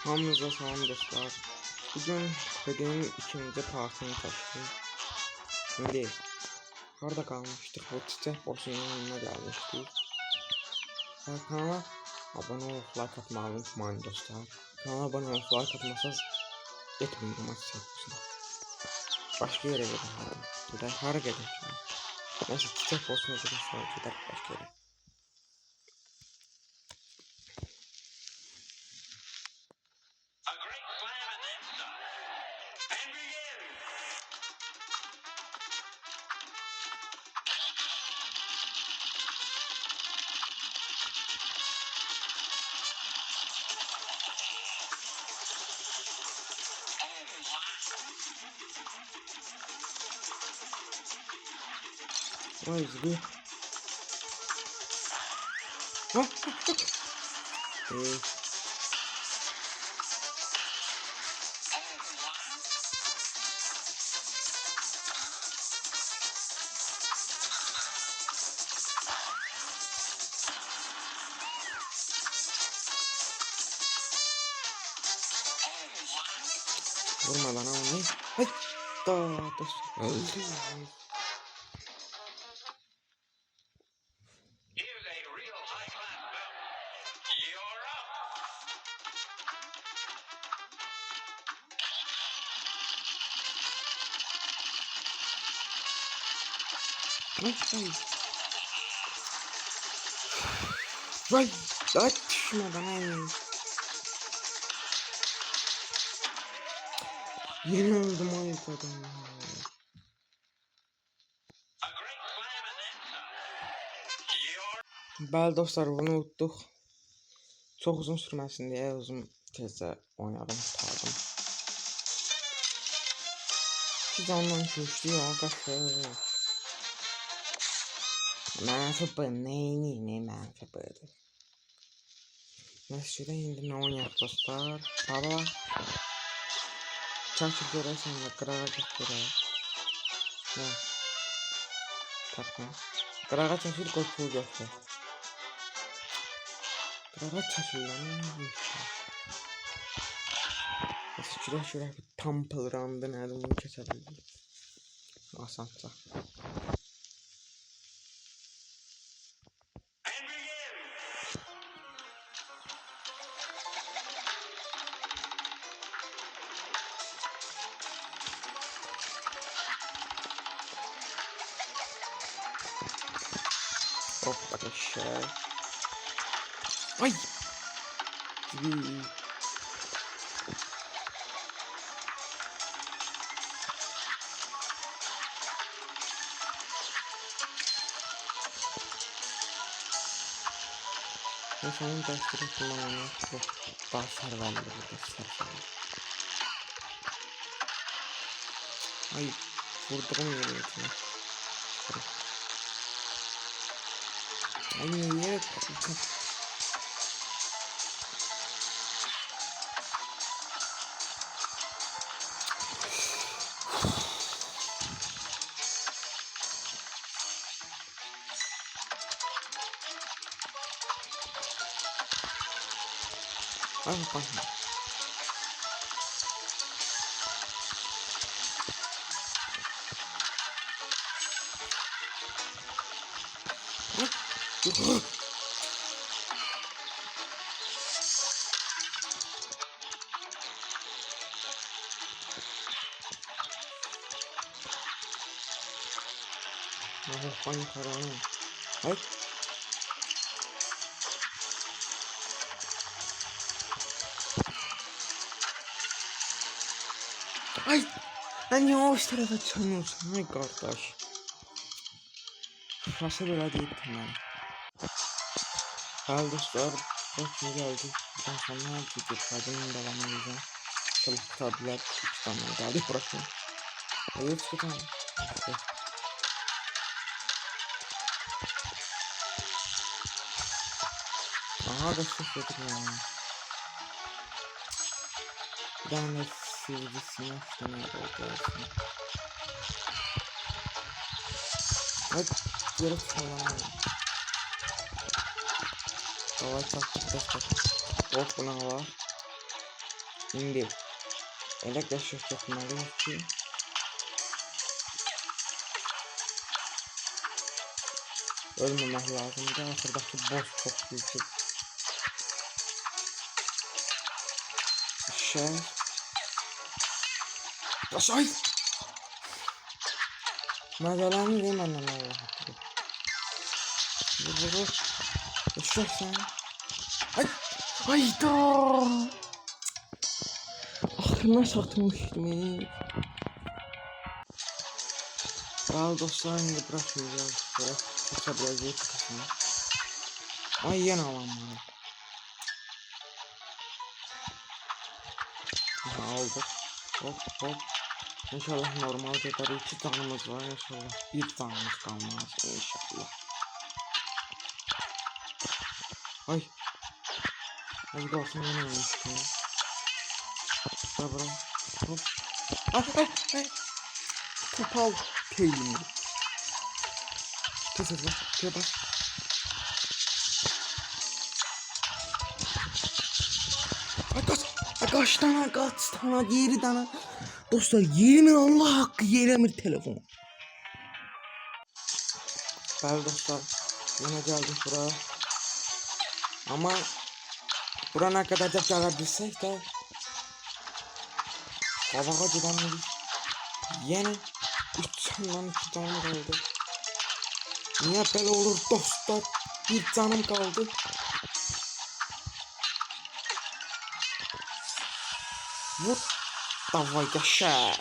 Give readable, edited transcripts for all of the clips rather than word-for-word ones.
Hamınıza salam dostlar. Bugün kupenin ikinci partını taşıdım. Şimdi harda kalmıştık? Bu çiçek boşunun yanına gelmiştik. Kanala abone olup like atmayı unutmayın dostlar. Kanala abone olup like atmasanız etmeyin bu maç çekmişim. Başka yere gidelim. Hara gidelim. Neyse çiçek boşuna gidelim başka yere. Vay zbi. Vurma bana onu. Hay. Öldü. Vay. Vay. Düşme bana. Yine öldüm ayıkladım. Bəli dostlar, bunu unutduq. Çox uzun sürməsin deyə uzun tezcə oynadım, tutardım. İki candan köşdü ya, qaşıq. Mənfi B, neyini mənfi B'dir. Məscidə indi nə oynayaq dostlar? Baba. Çəkil görəsən də qırağa get görək. Nə? Tapma. Qırağa çəkil, qoy pul götür. Qırağa çəkil lan. Şuraya bir Temple Run'da nədir bunu keçə bildik. Asanca. Hoppa aşağı. Ay. Neyse onu değiştirip kullananı bu daha serverli burada serverli. Ay vurduğum yere içine. Ay yere ay bak. Panik karanı. Ay. Ay. Ben yavaş tarafa çalıyorsun. Ay kardeş. Nasıl böyle deyip tamam. Hal dostlar. Bakın geldik. Buradan sonra bir kadının devamını yiyeceğim. Çabuk kurtardılar. 3 tane geldi bırakın. Hayır çıkalım. Aha da sıfırdır ya. Bir tane sivrisi yaptım ya olsun. Hadi yere çıkalım. Hava çaktık dostlar. Oh buna var. İndi elə qəşəng getməliyik ki, ölməmək lazımdır. Axırdakı boss çox güclü. Şər. Aşay. Məzələrini de məndən Allah haqqıdır. Vur. Eşək sən. Ay. Ayda. Axırına çatmışdım. Bravo dostlar, indi bırakmayacağız. Çəkə biləcəyik kısmını. Ay yenə alan bana. Aha, aldık. Hop. İnşallah normal gedər. 2 canımız var. İnşallah 1 canımız qalmaz. İnşallah. Ay. Az qalsın yenə ölmüşdüm. Bura. Hop. Ay. Topal peynir. Tez bak. Kaç tane yeri tane. Dostlar yerimin Allah hakkı yeremir telefon. Bəli dostlar, yine geldik buraya. Ama bura ne kadar da gələ bilsək də qabağa gedəmirik. Yine 3 candan 2 canım kaldı. Niye böyle olur dostlar? 1 canım kaldı. Vur. Davay yaşa.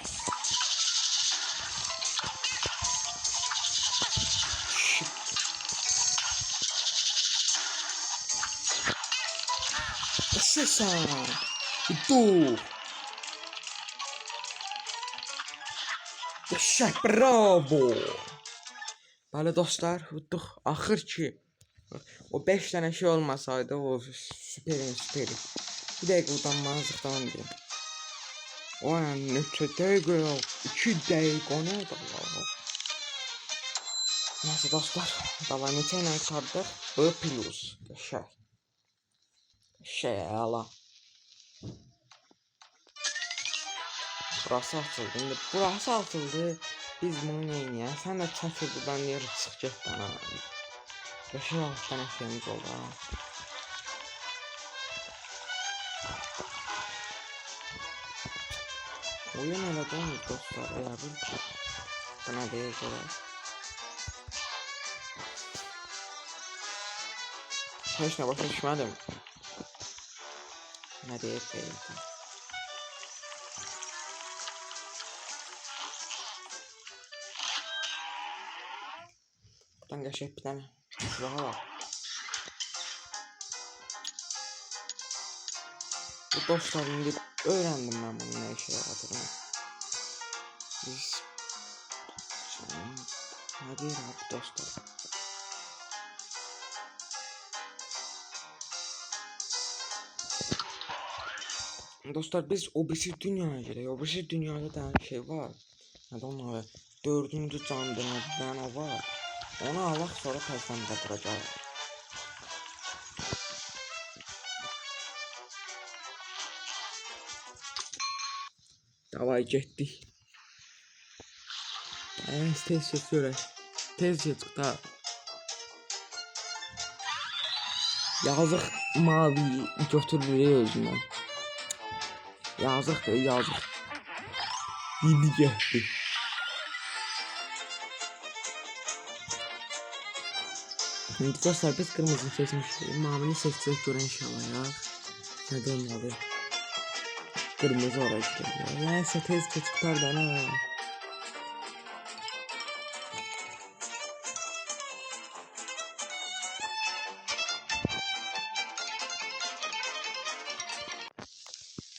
Yaşa sen. Dur. Yaşa bravo. Böyle dostlar udduq. Axır ki o 5 tane şey olmasaydı o süperi. Bir dəqiqə utanmazlıqdan deyim. O yani neçə dəqiqə 2 dəqiqə o nədir Allah. Neyse dostlar, davay neçə ilə qurtardıq? B plus. Şey ala. Burası açıldı. İndi burası açıldı. Biz bunu neyniyək? Sən də çəkil buradan yer çıx get bana. 5-6 tane şeyimiz oldu ha. Oyun elə olmuyor dostlar. Elə bil ki. Buna deyək elə. Heç nə başa düşmədim. Nə deyək deyək. Buradan qəşəng bir dənə silaha var. Bu dostlar indi öğrendim ben bunu ne işe yaradığını. Biz ne diyeyim abi dostlar. Dostlar biz obisi dünyaya gidelim. Obisi dünyada da şey var. Neden onları 4. canlı o var. Onu alaq sonra təzdən qatıracaq. Davay getdik. Tez görək. Tez çıxda. Yazıq mavi götürürük özündən. Yazıq da yazıq. Yedi getdi. Şimdi dostlar biz kırmızı seçmiştik. Mavini seçsek görən inşallah ya. Neden olmadı? Kırmızı oraya gidiyor. Neyse tez çıkar da ne?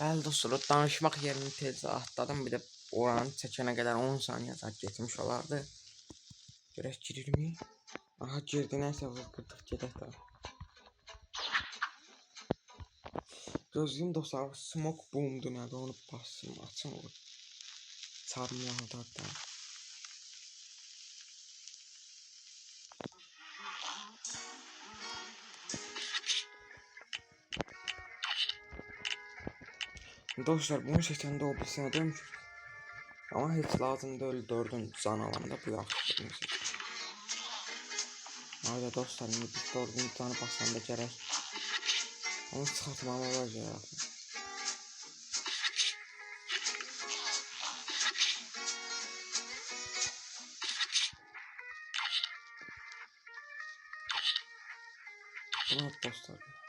Bəli dostlar, danışmaq yerini tez atladım. Bir de oranı çəkənə qədər 10 saniyə geçmiş olardı. Görək girirmi? Aha girdi, neyse vurqırdıq gedək də. Gözlüyüm dostlar, smoke boom'du nədir onu basım, açım olur. Çarmıya hatta. Dostlar bunu seçende o birisine dönmüş. Ama hiç lazım değil 4. canavanda bu yaxşıdır bunu seçin. Hayda dostlar indi biz 4. canı basanda gərək. Onu çıxartmalı olacaq. Bunu dostlar.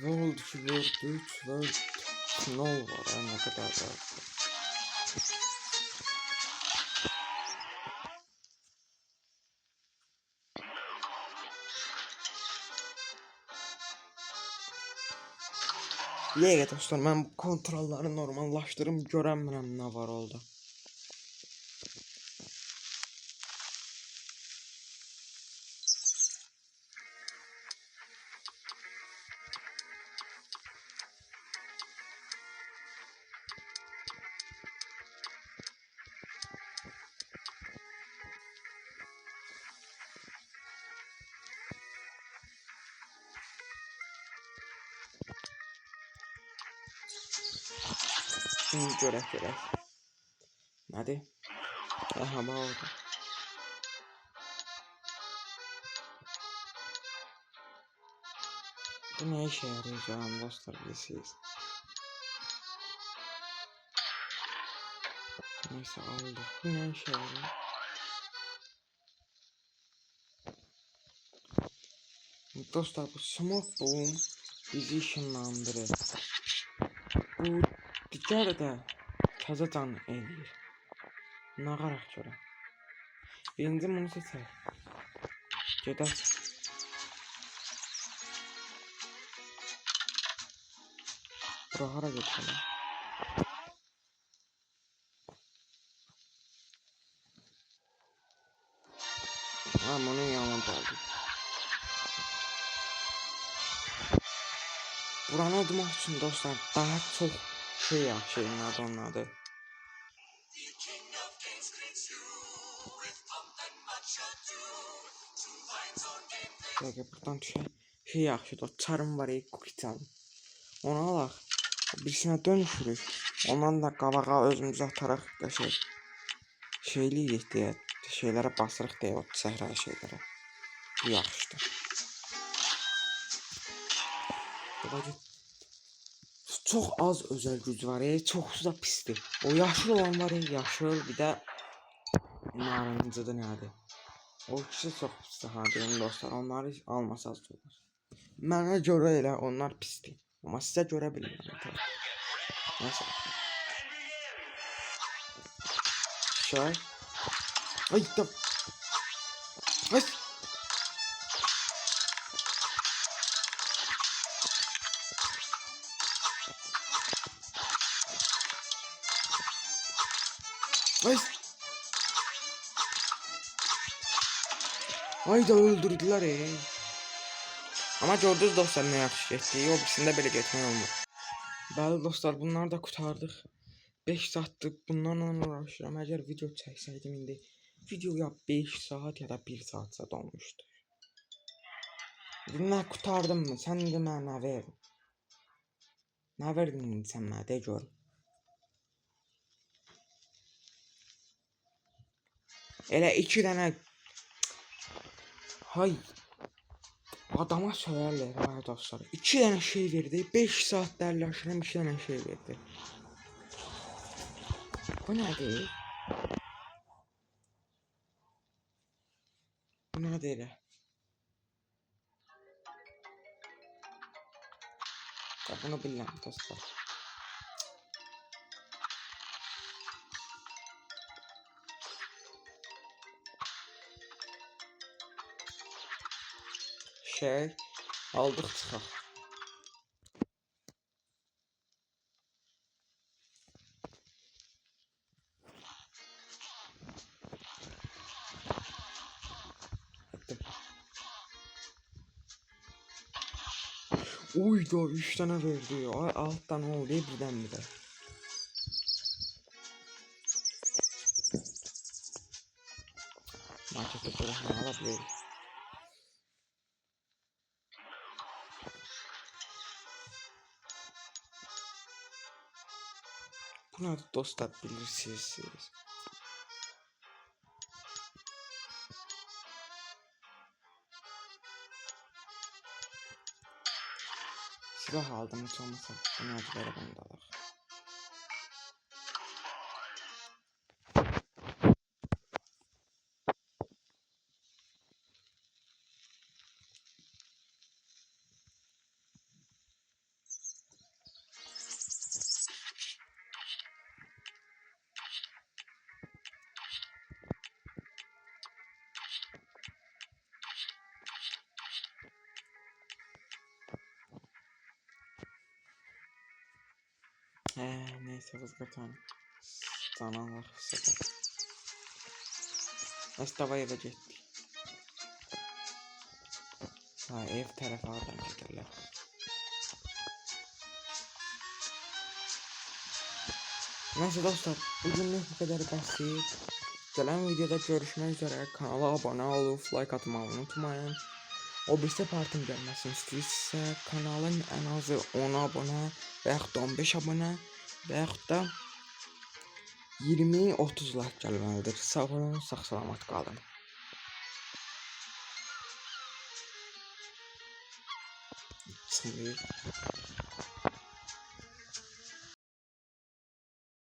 World 2, World 3, World Snow var. Ne kadar da. Yeğe dostlar ben bu kontrolları normallaştırım göremiyorum ne var oldu. Şimdi görək. Nədir? Aha bax oldu. Bu ne işe yarayacağım dostlar bilirsiniz. Neyse aldık. Bu ne işe yarıyor? Dostlar bu smoke boom bizi ışınlandırır. Bu digər də təzə can eləyir. Nağaraq görə. Birinci bunu seçək. Gedək. Bura hara getməli? Bunun yanına gəldik. Buranı ödmək üçün dostlar daha çox şey yaxşı adı onun adı. Dəqiqə buradan düşək. Şey yaxşıdır. Çarım var cookie çarım. Onu alaq. Birisinə dönüşürük. Ondan da qabağa özümüzü ataraq qəşəng şeyləyirik deyə şeylərə basırıq deyə o səhra şeylərə. Bu yaxşıdır. Çox az özel güc var, çoxsu da pisdir. O yaşıl olan var, yaşıl, bir də narıncıdır nədir? O ikisi çox pisdir ha deyim dostlar, onları almasaz olur. Mənə görə elə onlar pisdir. Amma sizə görə bilmirəm. Nəysə. Şey. Ay da. Ay. Ay. Ay da öldürdüler Ama gördünüz dostlar ne yaxşı getdi. O birisində belə getmək olmur. Bəli dostlar bunları da qurtardıq. 5 saatdır bunlarla uğraşıram. Əgər video çəksəydim indi videoya 5 saat ya da 1 saatsa dolmuşdu. Nə qurtardım mı? Sən indi mənə nə verdin? Nə verdin indi sən mənə? De gör. Elə 2 dənə hay adama söylərlər ha dostlar. 2 dənə şey verdi. 5 saat dərləşirəm 2 dənə şey verdi. Bu nədir? Bu nədir? Bunu bilmem dostlar. Şey aldık çıxaq. Uy da 3 tane verdi. Ay alttan oldu birdən-birə. Markete bırakma alabilir. Bunu da dostlar bilirsiniz siz. Silah aldım hiç olmasa. Bunu hadi böyle bunu da alır. Neyse vazgeçelim. Canavar sefer. Estava eve getdik. Ha ev tərəfə adam gedirlər. Neyse dostlar bugünlük bu kadar basit. Gelen videoda görüşmek üzere. Kanala abone olup like atmayı unutmayın. O birisi partım gelmesini istiyorsa kanalın en azı 10 abone və yaxud da 15 abone və yaxud da 20-30 like gəlməlidir. Sağ olun, sağ salamat qalın. Şimdi